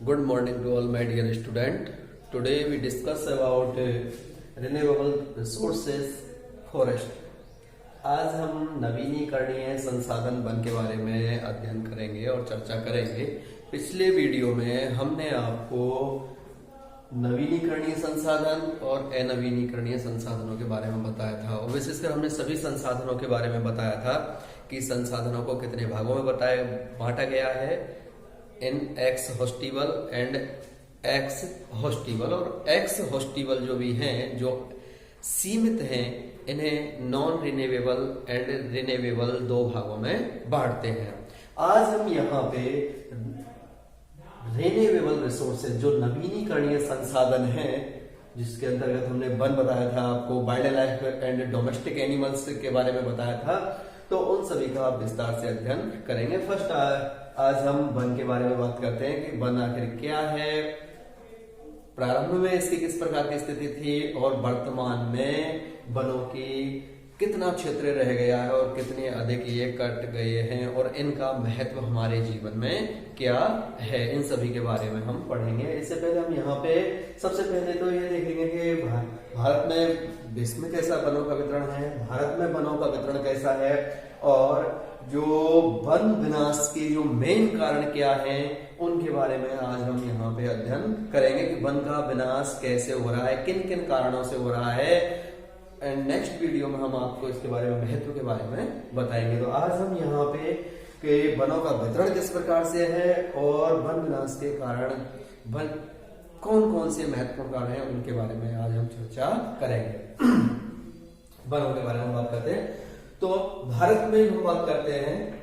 Good morning to all my dear student. Today we discuss about renewable resources forest. आज हम नवीनीकरणीय संसाधन one के बारे में अध्ययन करेंगे और चर्चा करेंगे। पिछले वीडियो में हमने आपको नवीनीकरणीय संसाधन और अनवीनीकरणीय संसाधनों के बारे में बताया था और विशेषकर हमने सभी संसाधनों के बारे में बताया था कि संसाधनों को कितने भागों में बांटा गया है, इन एक्स हॉस्टिबल एंड एक्स हॉस्टिबल, और एक्स हॉस्टिबल जो भी हैं, जो सीमित हैं, इन्हें नॉन रिन्यूएबल एंड रिन्यूएबल दो भागों में बांटते हैं। आज हम यहाँ पे रिन्यूएबल रिसोर्सेज, जो नवीनीकरणीय संसाधन हैं, जिसके अंतर्गत हमने वन बताया था आपको, wild life and domestic animals के बारे में बताया था, तो उन सभी का आप विस्तार से अध्ययन करेंगे। फर्स्ट आज हम वन के बारे में बात करते हैं कि वन आखिर क्या है, प्रारंभ में इसकी किस प्रकार की स्थिति थी और वर्तमान में वनों की कितना क्षेत्र रह गया है और कितने अधिक ये कट गए हैं और इनका महत्व हमारे जीवन में क्या है, इन सभी के बारे में हम पढ़ेंगे। इससे पहले हम यहाँ पे सबसे पहले तो ये देखेंगे कि भारत में विश्व में कैसा वनों का वितरण है, भारत में वनों का वितरण कैसा है और जो वन विनाश के जो मेन कारण क्या है, उनके बारे में आज हम यहाँ पे अध्ययन करेंगे कि वन का विनाश कैसे हो रहा है, किन किन कारणों से हो रहा है। एंड नेक्स्ट वीडियो में हम आपको इसके बारे में, महत्व के बारे में बताएंगे। तो आज हम यहाँ पे कि वनों का वितरण किस प्रकार से है और वन विनाश के कारण वन कौन कौन से महत्वपूर्ण कारण हैं, उनके बारे में आज हम चर्चा करेंगे। वनों के बारे में बात करते हैं तो भारत में हम बात करते हैं,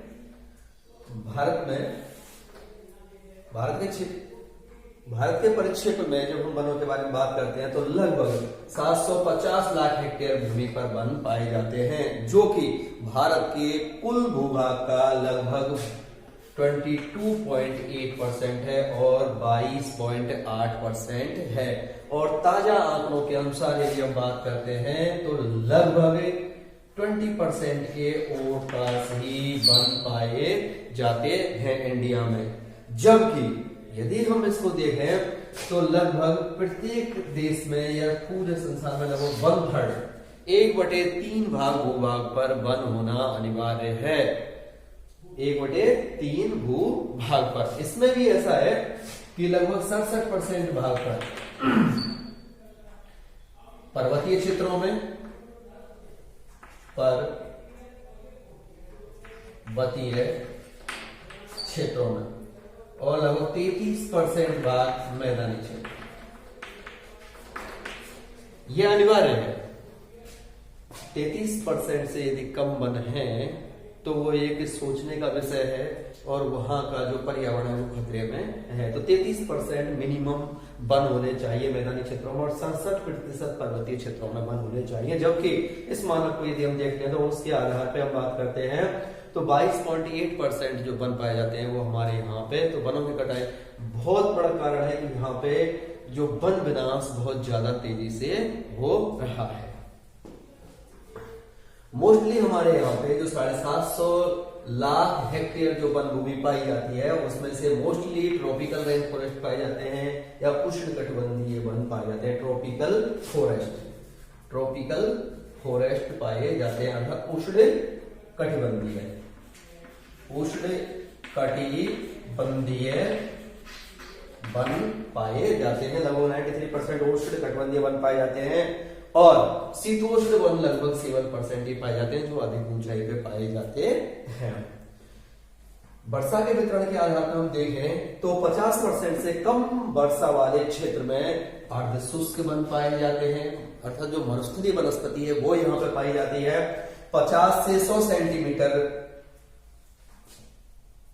भारत के परिक्षेत्र में जब हम वनों के बारे में बात करते हैं तो लगभग 750 लाख हेक्टेयर भूमि पर वन पाए जाते हैं, जो कि भारत के कुल भूभाग का लगभग 22.8% है और 22.8% है। और ताजा आंकड़ों के अनुसार यदि हम बात करते हैं तो लगभग 20% के ओर पास ही वन पाए जाते हैं इंडिया में, जबकि यदि हम इसको देखें तो लगभग प्रत्येक देश में या पूरे संसार में लगभग 1/3 1/3 भाग भूभाग पर वन होना अनिवार्य है। 1/3 भूभाग पर, इसमें भी ऐसा है कि लगभग 67% भाग पर पर्वतीय क्षेत्रों में, पर्वतीय क्षेत्रों में और लगभग 33% भाग मैदानी क्षेत्र। यह अनिवार्य है। 33% से यदि कम वन है तो वो एक सोचने का विषय है और वहां का जो पर्यावरण है वो खतरे में है। तो 33% मिनिमम वन होने चाहिए मैदानी क्षेत्रों में और 67% पर्वतीय क्षेत्रों में वन होने चाहिए। जबकि इस मानक को यदि हम देखते हैं तो उसके आधार पे हम बात करते हैं तो 22.8% जो वन पाए जाते हैं वो हमारे यहाँ पे। तो वनों की कटाई बहुत बड़ा कारण है कि यहाँ पे जो वन विनाश बहुत ज्यादा तेजी से हो रहा है। मोस्टली हमारे यहाँ पे जो 750 लाख हेक्टेयर जो वन भूमि पाई जाती है उसमें से मोस्टली ट्रॉपिकल रेन फॉरेस्ट पाए जाते हैं या उष्णकटिबंधीय वन पाए जाते हैं। ट्रॉपिकल फॉरेस्ट पाए जाते हैं, अर्थात उष्णकटिबंधीय वन पाए जाते हैं। लगभग 93% उष्णकटिबंधीय वन पाए जाते हैं और शीतोष्ण वन लगभग 7% ही पाए जाते हैं, जो अधिक ऊंचाई पे पाए जाते हैं। वर्षा के वितरण के आधार पर हम देखें तो 50% से कम वर्षा वाले क्षेत्र में अर्ध शुष्क वन पाए जाते हैं, अर्थात जो मरुस्थलीय वनस्पति है वो यहाँ पे पाई जाती है। 50 से 100 सेंटीमीटर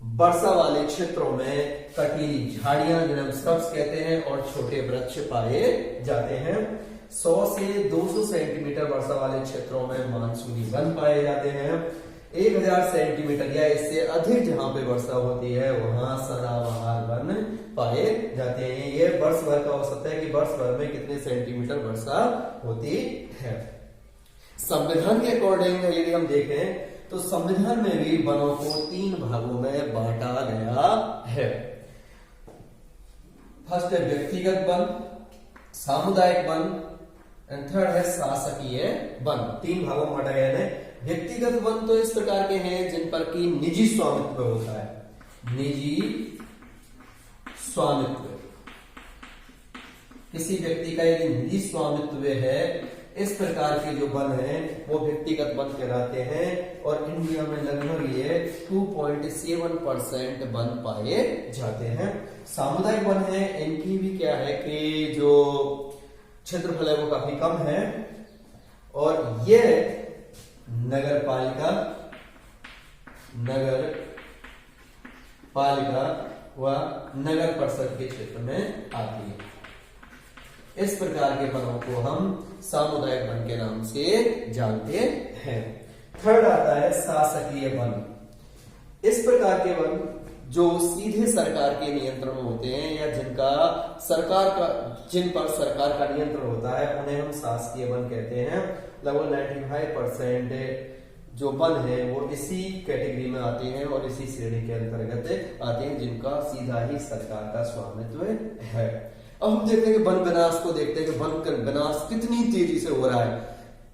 वर्षा वाले क्षेत्रों में कटीली झाड़ियां, जिन्हें हम श्रब्स कहते हैं, और छोटे वृक्ष पाए जाते हैं। 100 से 200 सेंटीमीटर वर्षा वाले क्षेत्रों में मानसूनी वन पाए जाते हैं। 1000 सेंटीमीटर या इससे अधिक जहां पे वर्षा होती है वहां सदाबहार वन पाए जाते हैं। ये वर्ष भर का औसत है कि वर्ष भर में कितने सेंटीमीटर वर्षा होती है। संविधान के अकॉर्डिंग यदि हम देखें तो संविधान में भी वनों को 3 भागों में बांटा गया है। फर्स्ट है व्यक्तिगत वन, सामुदायिक वन एंड थर्ड है शासकीय वन। 3 भागों में बांटा गया है। व्यक्तिगत वन तो इस प्रकार के हैं जिन पर की निजी स्वामित्व होता है। निजी स्वामित्व, किसी व्यक्ति का यदि निजी स्वामित्व है, इस प्रकार के जो वन है वो व्यक्तिगत वन कहलाते हैं। और इंडिया में लगभग ये 2.7% वन पाए जाते हैं। सामुदायिक वन है, इनकी भी क्या है कि जो क्षेत्रफल है वो काफी कम है और ये नगर पालिका व नगर परिषद के क्षेत्र में आती है। इस प्रकार के वनों को हम सामुदायिक वन के नाम से जानते हैं। थर्ड आता है शासकीय वन। इस प्रकार के वन जो सीधे सरकार के नियंत्रण में होते हैं या जिन पर सरकार का नियंत्रण होता है, उन्हें हम शासकीय वन कहते हैं। लगभग 95% जो वन है वो इसी कैटेगरी में आते हैं और इसी श्रेणी के अंतर्गत आते हैं जिनका सीधा ही सरकार का स्वामित्व है। अब हम देखते हैं कि वन विनाश को देखते हैं कि वन विनाश कितनी तेजी से हो रहा है।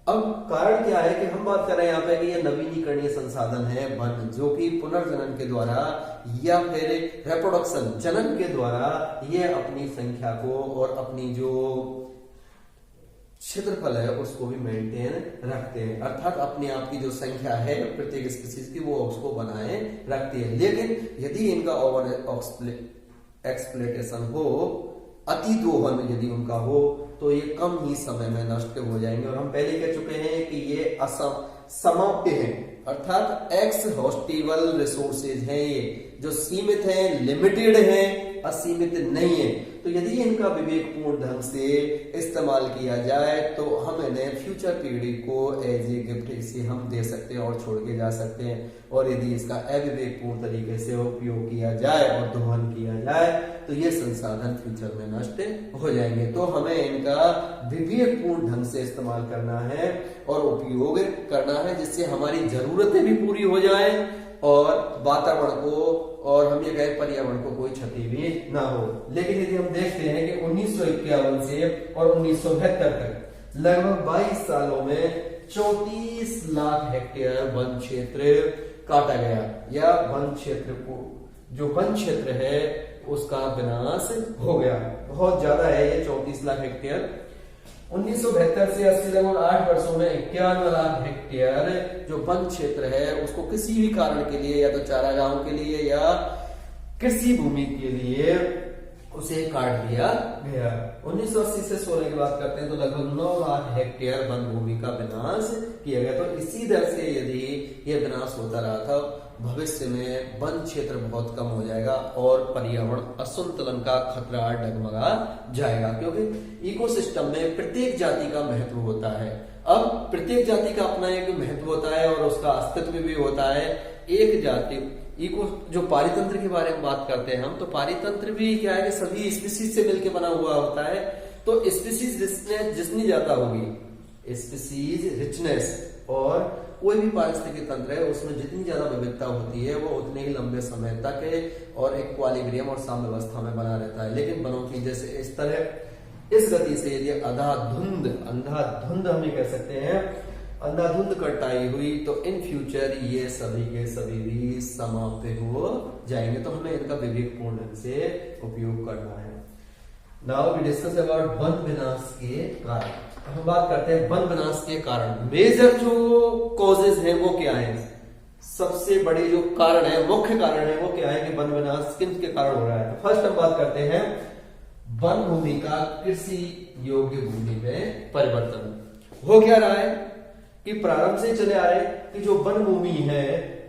अब कारण क्या है कि हम बात कर रहे हैं यहाँ पे कि ये नवीनीकरणीय संसाधन है वन, जो कि पुनर्जनन के द्वारा या फिर रिप्रोडक्शन जनन के द्वारा ये अपनी संख्या को और अपनी जो क्षेत्रफल है उसको भी मेंटेन रखते हैं, अर्थात अपने आप की जो संख्या है प्रत्येक स्पीशीज की वो उसको बनाए रखती है। लेकिन यदि इनका ओवर एक्सप्लॉयटेशन हो, अति दोहन यदि उनका हो, तो ये कम ही समय में नष्ट हो जाएंगे। और हम पहले कह चुके हैं कि ये समाप्य है, अर्थात एक्सहॉस्टिबल रिसोर्सेज हैं, ये जो सीमित हैं, लिमिटेड हैं, असीमित नहीं है। तो यदि इनका विवेकपूर्ण ढंग से इस्तेमाल किया जाए तो हम इन्हें फ्यूचर पीढ़ी को एज ए गिफ्ट इसे हम दे सकते हैं और छोड़ के जा सकते हैं। और यदि इसका अविवेकपूर्ण तरीके से उपयोग किया जाए और दोहन किया जाए तो ये संसाधन फ्यूचर में नष्ट हो जाएंगे। तो हमें इनका विवेकपूर्ण ढंग से इस्तेमाल करना है और उपयोग करना है, जिससे हमारी जरूरतें भी पूरी हो जाए और वातावरण को और हम ये कहें पर्यावरण को कोई क्षति भी ना हो। लेकिन यदि हम देखते हैं कि 1951 से और 1972 तक लगभग 22 सालों में 34 लाख हेक्टेयर वन क्षेत्र काटा गया, या वन क्षेत्र को जो वन क्षेत्र है उसका विनाश हो गया। बहुत ज्यादा है ये 34 लाख हेक्टेयर। 1972 से 80 लगभग 8 वर्षों में 51 लाख हेक्टेयर जो वन क्षेत्र है उसको किसी भी कारण के लिए, या तो चारागाहों के लिए या कृषि भूमि के लिए उसे काट दिया गया। 1980 से 16 की बात करते हैं तो लगभग 9 लाख हेक्टेयर वन भूमि का विनाश किया गया। तो इसी दर से यदि ये विनाश होता रहा था, भविष्य में वन क्षेत्र बहुत कम हो जाएगा और पर्यावरण असंतुलन का खतरा डगमगा जाएगा, क्योंकि इकोसिस्टम में प्रत्येक जाति का महत्व होता है। अब प्रत्येक जाति का अपना एक महत्व होता है और उसका अस्तित्व भी होता है। एक जाति इको जो पारितंत्र के बारे में बात करते हैं हम, तो पारितंत्र भी क्या है कि सभी स्पीसीज से मिलकर बना हुआ होता है। तो स्पीसीज जितनी ज्यादा होगी, स्पीसीज रिचनेस और कोई भी पारिस्थितिकी तंत्र है उसमें जितनी ज्यादा विविधता होती है वो उतने ही लंबे समय तक है और एक क्वालिब्रियम और साम्यावस्था में बना रहता है। लेकिन वनों की जैसे इस तरह इस गति से यदि अंधाधुंध हम ये कह सकते हैं, अंधाधुंध कटाई हुई तो इन फ्यूचर ये सभी के सभी भी समाप्त हो जाएंगे। तो हमें इनका विवेकपूर्ण ढंग से उपयोग करना है। Now we discuss about one विनाश के कारण। हम बात करते हैं वन विनाश के कारण। मेजर जो कॉजेज हैं वो क्या है, सबसे बड़े जो कारण है, मुख्य कारण है वो क्या है कि वन विनाश किन के कारण हो रहा है। तो फर्स्ट हम बात करते हैं वन भूमि का कृषि योग्य भूमि में परिवर्तन। हो क्या रहा है कि प्रारंभ से चले आ रहे कि जो वन भूमि है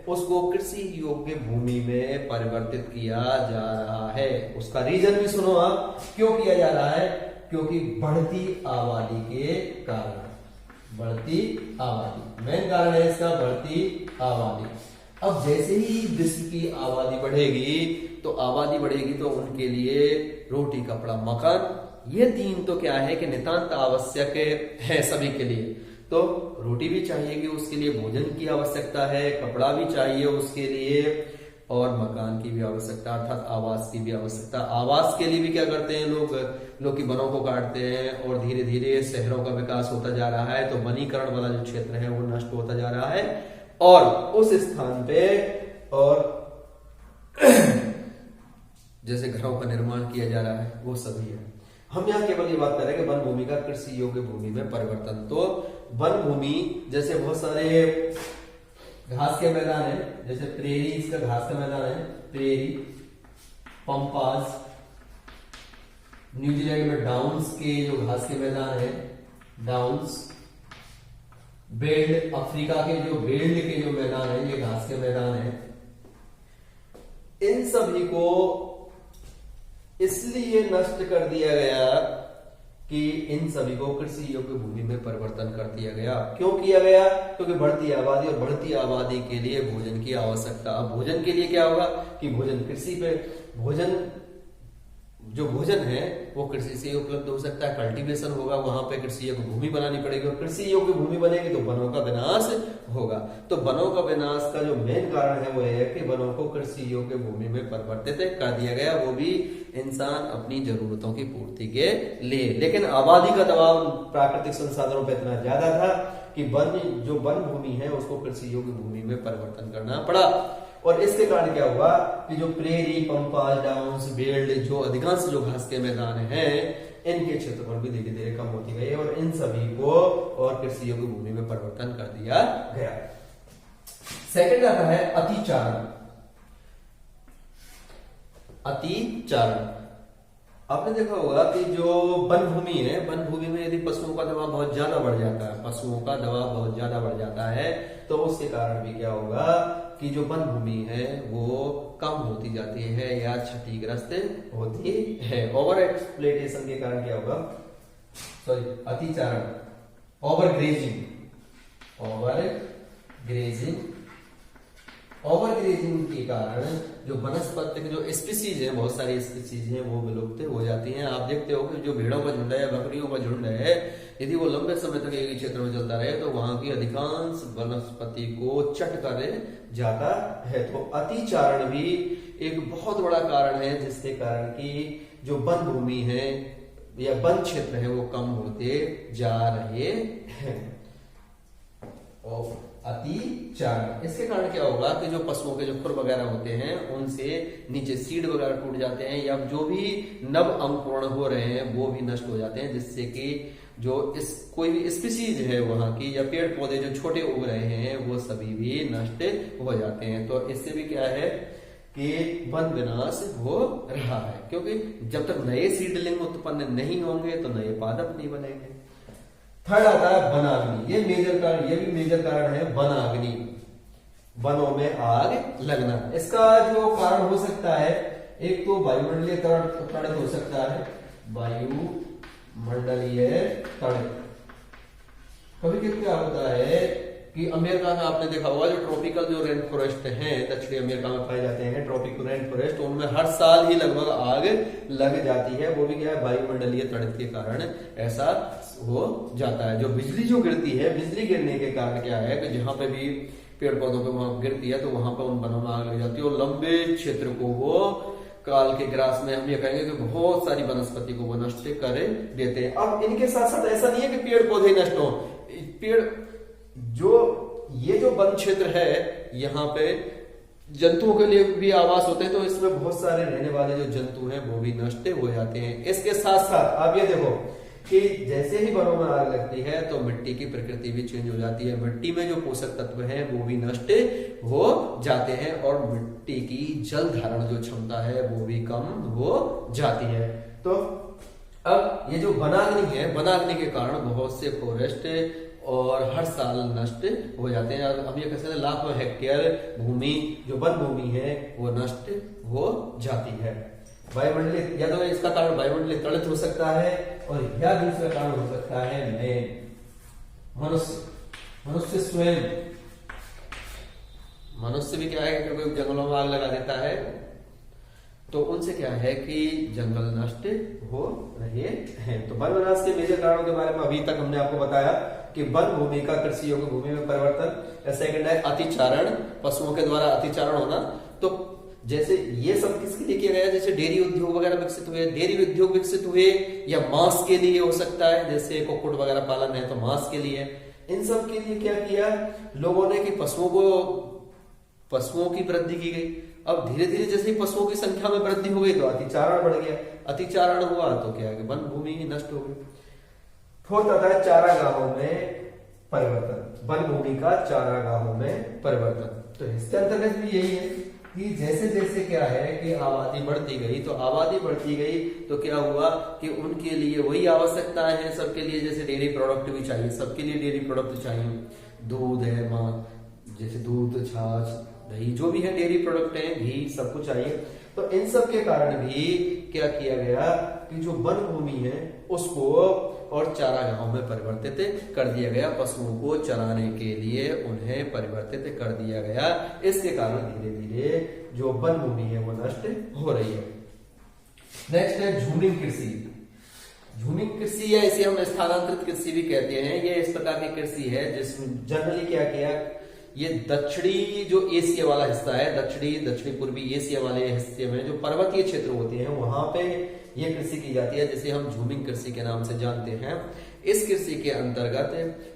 उसको कृषि योग्य भूमि में परिवर्तित किया जा रहा है। उसका रीजन भी सुनो आप, क्यों किया जा रहा है, क्योंकि बढ़ती आबादी के कारण। बढ़ती आबादी मेन कारण है इसका, बढ़ती आबादी। अब जैसे ही विश्व की आबादी बढ़ेगी तो उनके लिए रोटी कपड़ा मकान, ये तीन तो क्या है कि नितांत आवश्यक है सभी के लिए। तो रोटी भी चाहिए कि उसके लिए भोजन की आवश्यकता है, कपड़ा भी चाहिए उसके लिए, और मकान की भी आवश्यकता, अर्थात आवास की भी आवश्यकता। आवास के लिए भी क्या करते हैं लोग की वनों को काटते हैं और धीरे धीरे शहरों का विकास होता जा रहा है, तो वनीकरण वाला जो क्षेत्र है वो नष्ट होता जा रहा है और उस स्थान पे और जैसे घरों का निर्माण किया जा रहा है वो सभी है। हम यहाँ केवल ये बात कर रहे हैं कि वन भूमि का कृषि योग्य भूमि में परिवर्तन। तो वन भूमि जैसे बहुत सारे घास के मैदान है, जैसे प्रेरी इसका घास का मैदान है, प्रेरी, पंपास, न्यूजीलैंड में डाउन्स के जो घास के मैदान है, डाउन्स, बेल्ड, अफ्रीका के जो बेल्ड के जो मैदान है ये घास के मैदान है। इन सभी को इसलिए नष्ट कर दिया गया कि इन सभी को कृषि योग्य भूमि में परिवर्तन कर दिया गया। क्यों किया गया? क्योंकि बढ़ती आबादी और बढ़ती आबादी के लिए भोजन की आवश्यकता। अब भोजन के लिए क्या होगा कि भोजन कृषि पे, भोजन जो भोजन है वो कृषि से उपलब्ध हो सकता है, कल्टीवेशन होगा, वहां पे कृषि योग्य भूमि बनानी पड़ेगी और कृषि योग्य भूमि बनेगी तो वनों का विनाश होगा। तो वनों का विनाश का जो मेन कारण है वो है कि वनों को कृषि योग्य भूमि में परिवर्तित कर दिया गया, वो भी इंसान अपनी जरूरतों की पूर्ति के लिए। लेकिन आबादी का दबाव प्राकृतिक संसाधनों पर इतना ज्यादा था कि जो वन भूमि है उसको कृषि योग्य भूमि में परिवर्तन करना पड़ा। और इसके कारण क्या हुआ कि जो प्रेरी, पंपास, डाउन्स, बेल्ड, जो अधिकांश जो घास के मैदान हैं इनके क्षेत्रफल भी धीरे धीरे कम होती गई और इन सभी को और कृषि योग्य भूमि में परिवर्तन कर दिया गया। सेकंड आता है अतिचारण। अतिचारण आपने देखा होगा कि जो वन भूमि है, वन भूमि में यदि पशुओं का दबाव बहुत ज्यादा बढ़ जाता है, पशुओं का दबाव बहुत ज्यादा बढ़ जाता है तो उसके कारण भी क्या होगा कि जो वन भूमि है वो कम होती जाती है या क्षतिग्रस्त होती है। ओवर एक्सप्लॉयटेशन के कारण क्या होगा, सॉरी अतिचारण, ओवर ग्रेजिंग, ओवर ग्रेजिंग के कारण जो वनस्पति के जो स्पीसीज है, बहुत सारी स्पीसीज हैं वो विलुप्त हो जाती हैं। आप देखते हो कि जो भेड़ों का झुंड है, बकरियों का झुंड है, यदि वो लंबे समय तक एक ही क्षेत्र में चलता रहे तो वहां की अधिकांश वनस्पति को चट कर जाता है। तो अतिचारण भी एक बहुत बड़ा कारण है जिसके कारण कि जो वन भूमि है या वन क्षेत्र है वो कम होते जा रहे हैं। अतिचारण, इसके कारण क्या होगा कि जो पशुओं के जो खुर वगैरह होते हैं उनसे नीचे सीड वगैरह टूट जाते हैं या जो भी नव अंकुरण हो रहे हैं वो भी नष्ट हो जाते हैं, जिससे कि जो कोई भी स्पीसीज है वहां की या पेड़ पौधे जो छोटे उग रहे हैं वो सभी भी नष्ट हो जाते हैं। तो इससे भी क्या है कि वन विनाश हो रहा है, क्योंकि जब तक नए सीडलिंग उत्पन्न नहीं होंगे तो नए पादप नहीं बनेंगे। थर्ड आता है वनाग्नि। ये मेजर कारण, ये भी मेजर कारण है वनाग्नि, वनों में आग लगना। इसका जो कारण हो सकता है, एक तो वायुमंडलीय तड़प हो सकता है, वायुमंडलीय तड़प। कभी कभी क्या होता है कि अमेरिका में आपने देखा होगा जो ट्रॉपिकल जो रेन फॉरेस्ट हैं, दक्षिणी अमेरिका में पाए जाते हैं ट्रॉपिकल रेन फॉरेस्ट, उनमें हर साल ही लगभग आग लग जाती है। वो भी क्या है, वायुमंडलीय तड़प के कारण ऐसा हो जाता है। जो बिजली जो गिरती है, बिजली गिरने के कारण क्या है कि जहां पे भी पेड़ पौधों पे वहां गिरती है तो वहां पर उन वनों में आग लग जाती है और लंबे क्षेत्र को वो काल के ग्रास में हम ये कहेंगे कि बहुत सारी वनस्पति को वो नष्ट कर देते हैं। अब इनके साथ साथ ऐसा नहीं है कि पेड़ पौधे नष्ट हो, पेड़ जो ये जो वन क्षेत्र है यहाँ पे जंतुओं के लिए भी आवास होते हैं, तो इसमें बहुत सारे रहने वाले जो जंतु हैं वो भी नष्ट हो जाते हैं। इसके साथ साथ आप ये देखो कि जैसे ही वनों में आग लगती है तो मिट्टी की प्रकृति भी चेंज हो जाती है, मिट्टी में जो पोषक तत्व हैं वो भी नष्ट हो जाते हैं और मिट्टी की जल धारण जो क्षमता है वो भी कम हो जाती है। तो अब ये जो वनाग्नि है, वनाग्नि के कारण बहुत से फॉरेस्ट और हर साल नष्ट हो जाते हैं। हम ये कह सकते हैं लाखों हेक्टेयर भूमि जो वन भूमि है वो नष्ट हो जाती है। वायुमंडलीय, या तो इसका कारण वायुमंडलीय तड़प हो सकता है और या दूसरा कारण हो सकता है मनुष्य स्वयं। मनुष्य भी क्या है कि कोई जंगलों में आग लगा देता है तो उनसे क्या है कि जंगल नष्ट हो रहे हैं। तो वन विनाश के मेजर कारणों के बारे में अभी तक हमने आपको बताया कि वन भूमि का कृषि योग्य भूमि में परिवर्तन। सेकंड है अतिचारण, पशुओं के द्वारा अतिचारण होना। तो जैसे ये सब किसके लिए किया गया, जैसे डेयरी उद्योग वगैरह विकसित हुए, डेयरी उद्योग विकसित हुए, या मांस के लिए हो सकता है, जैसे कुक्कुट वगैरह पालन है तो मांस के लिए। इन सब के लिए क्या किया लोगों ने कि पशुओं की वृद्धि की गई। अब धीरे धीरे जैसे ही पशुओं की संख्या में वृद्धि हो गई तो अतिचारण बढ़ गया, अतिचारण हुआ तो क्या है, वन भूमि नष्ट हो गई। फोर्थ आता है चारागाहों में परिवर्तन, वन भूमि का चारागाहों में परिवर्तन। तो इसके अंतर्गत भी यही है कि जैसे जैसे क्या है कि आबादी बढ़ती गई, तो आबादी बढ़ती गई तो क्या हुआ कि उनके लिए वही आवश्यकताएं हैं सबके लिए, जैसे डेयरी प्रोडक्ट भी चाहिए, सबके लिए डेयरी प्रोडक्ट चाहिए, दूध है, मां जैसे दूध, छाछ, दही, जो भी है डेयरी प्रोडक्ट है, घी, सब कुछ चाहिए। तो इन सब के कारण भी क्या किया गया कि जो वन भूमि है उसको और चारागाहों में परिवर्तित कर दिया गया, पशुओं को चराने के लिए उन्हें परिवर्तित कर दिया गया। इसके कारण धीरे धीरे जो वन भूमि है वो नष्ट हो रही है। नेक्स्ट है झूमिंग कृषि। झूमिंग कृषि या इसे हम स्थानांतरित कृषि भी कहते हैं। ये इस प्रकार की कृषि है जिसमें जनरली क्या किया, ये दक्षिणी जो एशिया वाला हिस्सा है, दक्षिणी पूर्वी एशिया वाले हिस्से में जो पर्वतीय क्षेत्र होते हैं वहां पे ये कृषि की जाती है, जिसे हम झूमिंग कृषि के नाम से जानते हैं। इस कृषि के अंतर्गत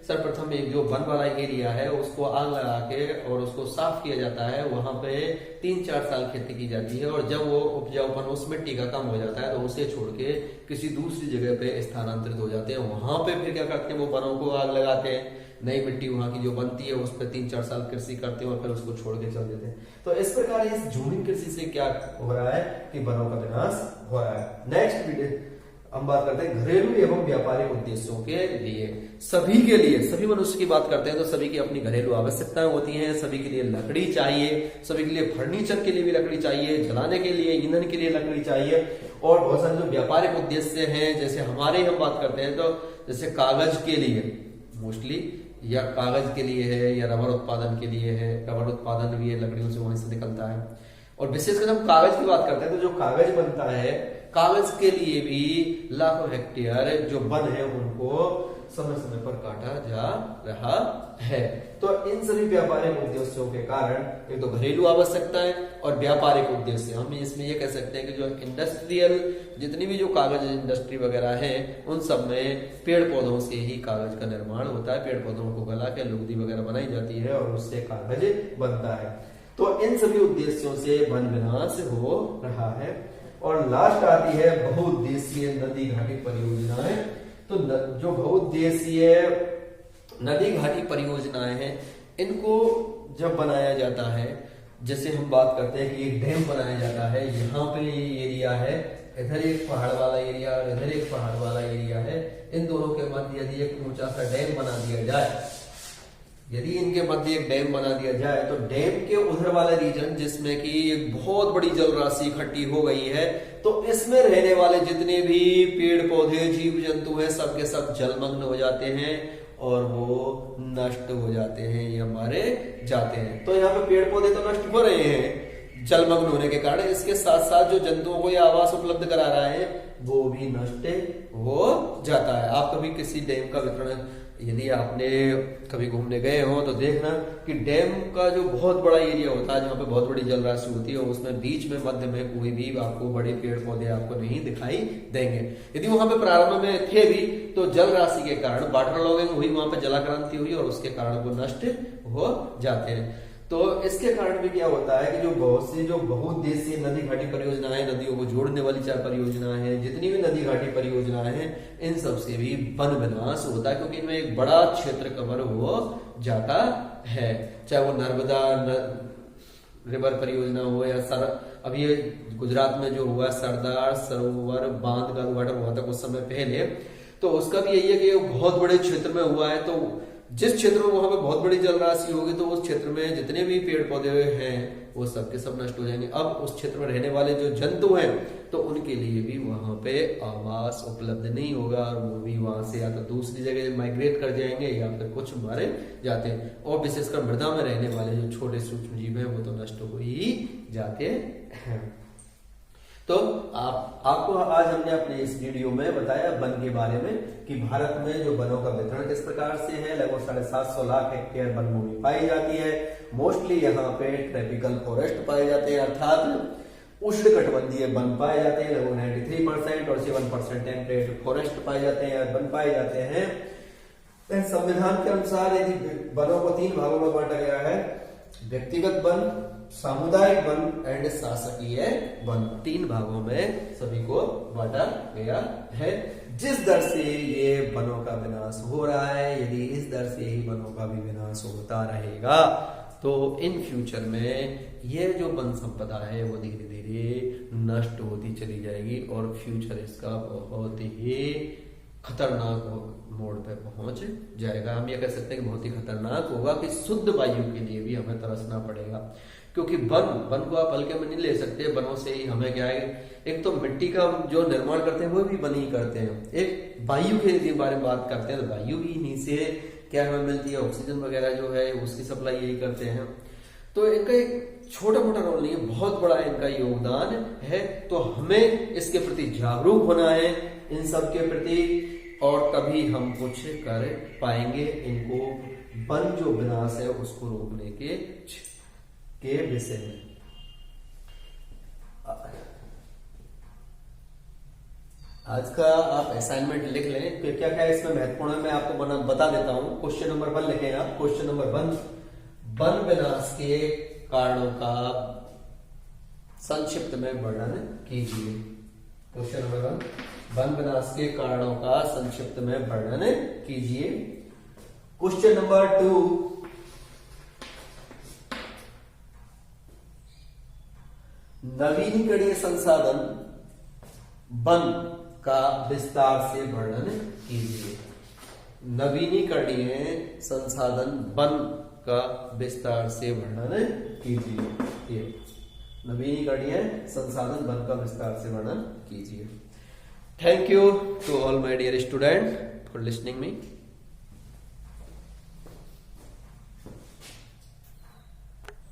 सर्वप्रथम एक जो वन वाला एरिया है उसको आग लगा के और उसको साफ किया जाता है, वहां पे 3-4 साल खेती की जाती है, और जब वो उपजाऊपन उस मिट्टी का कम हो जाता है तो उसे छोड़ के किसी दूसरी जगह पे स्थानांतरित हो जाते हैं। वहां पे फिर क्या करते हैं, वो वनों को आग लगाते हैं, नई मिट्टी वहां की जो बनती है उस पर 3-4 साल कृषि करते हैं और फिर उसको छोड़ के चल देते हैं। तो इस प्रकार इस झूमिंग कृषि से क्या हो रहा है कि वनों का विनाश हो रहा है। नेक्स्ट वीडियो हम बात करते हैं घरेलू एवं व्यापारिक उद्देश्यों के लिए। सभी के लिए, सभी मनुष्य की बात करते हैं तो सभी की अपनी घरेलू आवश्यकताएं होती हैं, सभी के लिए लकड़ी चाहिए, सभी के लिए फर्नीचर के लिए भी लकड़ी चाहिए, जलाने के लिए, ईंधन के लिए लकड़ी चाहिए, और बहुत सारे जो व्यापारिक उद्देश्य हैं, जैसे हमारे हम बात करते हैं तो जैसे कागज के लिए मोस्टली, या कागज के लिए है, या रबर उत्पादन के लिए है, रबर उत्पादन भी है लकड़ियों से, वहीं से निकलता है। और विशेषकर हम कागज की बात करते हैं तो जो कागज बनता है, कागज के लिए भी लाखों हेक्टेयर जो वन है उनको समय समय पर काटा जा रहा है। तो इन सभी व्यापारिक उद्देश्यों के कारण एक तो घरेलू आवश्यकताएं और व्यापारिक उद्देश्य, हम इसमें ये कह सकते हैं कि जो इंडस्ट्रियल जितनी भी जो कागज इंडस्ट्री वगैरह है उन सब में पेड़ पौधों से ही कागज का निर्माण होता है, पेड़ पौधों को गला के लुगदी वगैरह बनाई जाती है और उससे कागज बनता है। तो इन सभी उद्देश्यों से वन विनाश हो रहा है। और लास्ट आती है बहुउद्देशीय नदी घाटी परियोजनाएं। तो जो बहुउद्देशीय नदी घाटी परियोजनाएं हैं इनको जब बनाया जाता है, जैसे हम बात करते हैं कि एक डैम बनाया जाता है, यहाँ पे ये एरिया है, इधर एक पहाड़ वाला एरिया और इधर एक पहाड़ वाला एरिया है, इन दोनों के मध्य यदि एक ऊंचा सा डैम बना दिया जाए, यदि इनके मध्य एक डैम बना दिया जाए तो डैम के उधर वाला रीजन जिसमें कि एक बहुत बड़ी जल राशि इकट्ठी हो गई है, तो इसमें रहने वाले जितने भी पेड़ पौधे जीव जंतु हैं सब के सब जलमग्न हो जाते हैं और वो नष्ट हो जाते हैं या मारे जाते हैं। तो यहाँ पे पेड़ पौधे तो नष्ट हो रहे हैं जलमग्न होने के कारण, इसके साथ साथ जो जंतुओं को यह आवास उपलब्ध करा रहा है वो भी नष्ट हो जाता है। आप कभी किसी डैम का वितरण, यदि आपने कभी घूमने गए हो तो देखना कि डैम का जो बहुत बड़ा एरिया होता है जहाँ पे बहुत बड़ी जल राशि होती है, उसमें बीच में मध्य में कोई भी आपको बड़े पेड़ पौधे आपको नहीं दिखाई देंगे। यदि वहां पे प्रारंभ में थे भी तो जल राशि के कारण वाटर लॉगिंग हुई, वहां पे जलाक्रांति हुई और उसके कारण वो नष्ट हो जाते हैं। तो इसके कारण भी क्या होता है कि जो बहुत सी जो बहुउद्देशीय नदी घाटी परियोजनाएं, नदियों को जोड़ने वाली 4 परियोजनाएं हैं, जितनी भी नदी घाटी परियोजनाएं हैं, इन सब से भी वन विनाश होता है, क्योंकि इनमें एक बड़ा क्षेत्र कवर हो जाता है। चाहे वो नर्मदा रिवर परियोजना हो या अभी ये गुजरात में जो हुआ सरदार सरोवर बांध का उद्घाटन हुआ था कुछ समय पहले, तो उसका भी यही है कि बहुत बड़े क्षेत्र में हुआ है। तो जिस क्षेत्र में वहां पे बहुत बड़ी जल राशि होगी तो उस क्षेत्र में जितने भी पेड़ पौधे हैं वो सब के सब नष्ट हो जाएंगे। अब उस क्षेत्र में रहने वाले जो जंतु हैं तो उनके लिए भी वहां पे आवास उपलब्ध नहीं होगा और वो भी वहां से या तो दूसरी जगह माइग्रेट कर जाएंगे या फिर कुछ मारे जाते हैं। और विशेषकर मृदा में रहने वाले जो छोटे सूक्ष्म जीव हैं वो तो नष्ट हो ही जाते हैं। तो आपको आज हमने अपने इस वीडियो में बताया वन के बारे में कि भारत में जो वनों का वितरण किस प्रकार से है। लगभग 750 लाख हेक्टेयर वन भूमि पाई जाती है। मोस्टली यहाँ पे ट्रॉपिकल फॉरेस्ट पाए जाते हैं, अर्थात उष्णकटिबंधीय वन पाए जाते हैं। लगभग 93% और 7% टेम्परेट फॉरेस्ट पाए जाते हैं, वन पाए जाते हैं। संविधान के अनुसार यदि वनों को 3 भागों में बांटा गया है, व्यक्तिगत वन, सामुदायिक वन एंड शासकीय वन, 3 भागों में सभी को बांटा गया है। जिस दर से ये वनों का विनाश हो रहा है, यदि इस दर से ही वनों का भी विनाश होता रहेगा तो इन फ्यूचर में ये जो वन संपदा है वो धीरे धीरे नष्ट होती चली जाएगी और फ्यूचर इसका बहुत ही खतरनाक मोड़ पे पहुंच जाएगा। हम ये कह सकते हैं कि बहुत ही खतरनाक होगा कि शुद्ध वायु के लिए भी हमें तरसना पड़ेगा, क्योंकि वन को आप हल्के में नहीं ले सकते। वनों से ही हमें क्या है, एक तो मिट्टी का जो निर्माण करते हैं वो भी वन ही करते हैं। एक वायु के बारे में बात करते हैं तो वायु भी इन्हीं से क्या हमें मिलती है, ऑक्सीजन वगैरह जो है उसकी सप्लाई यही करते हैं। तो इनका एक छोटा मोटा रोल नहीं है, बहुत बड़ा इनका योगदान है। तो हमें इसके प्रति जागरूक होना है, इन सब के प्रति, और तभी हम कुछ कर पाएंगे इनको वन जो विनाश है उसको रोकने के विषय में। आज का आप असाइनमेंट लिख लें, क्या क्या इसमें महत्वपूर्ण है मैं आपको बता देता हूं। क्वेश्चन नंबर 1 लिखें आप। क्वेश्चन नंबर 1, वन विनाश के कारणों का संक्षिप्त में वर्णन कीजिए। क्वेश्चन नंबर 1, वन विनाश के कारणों का संक्षिप्त में वर्णन कीजिए। क्वेश्चन नंबर 2, नवीनीकरणीय संसाधन वन का विस्तार से वर्णन कीजिए। नवीनीकरणीय संसाधन वन का विस्तार से वर्णन कीजिए। ये नवीनीकरणीय संसाधन वन का विस्तार से वर्णन कीजिए। Thank you to all my dear students for listening me.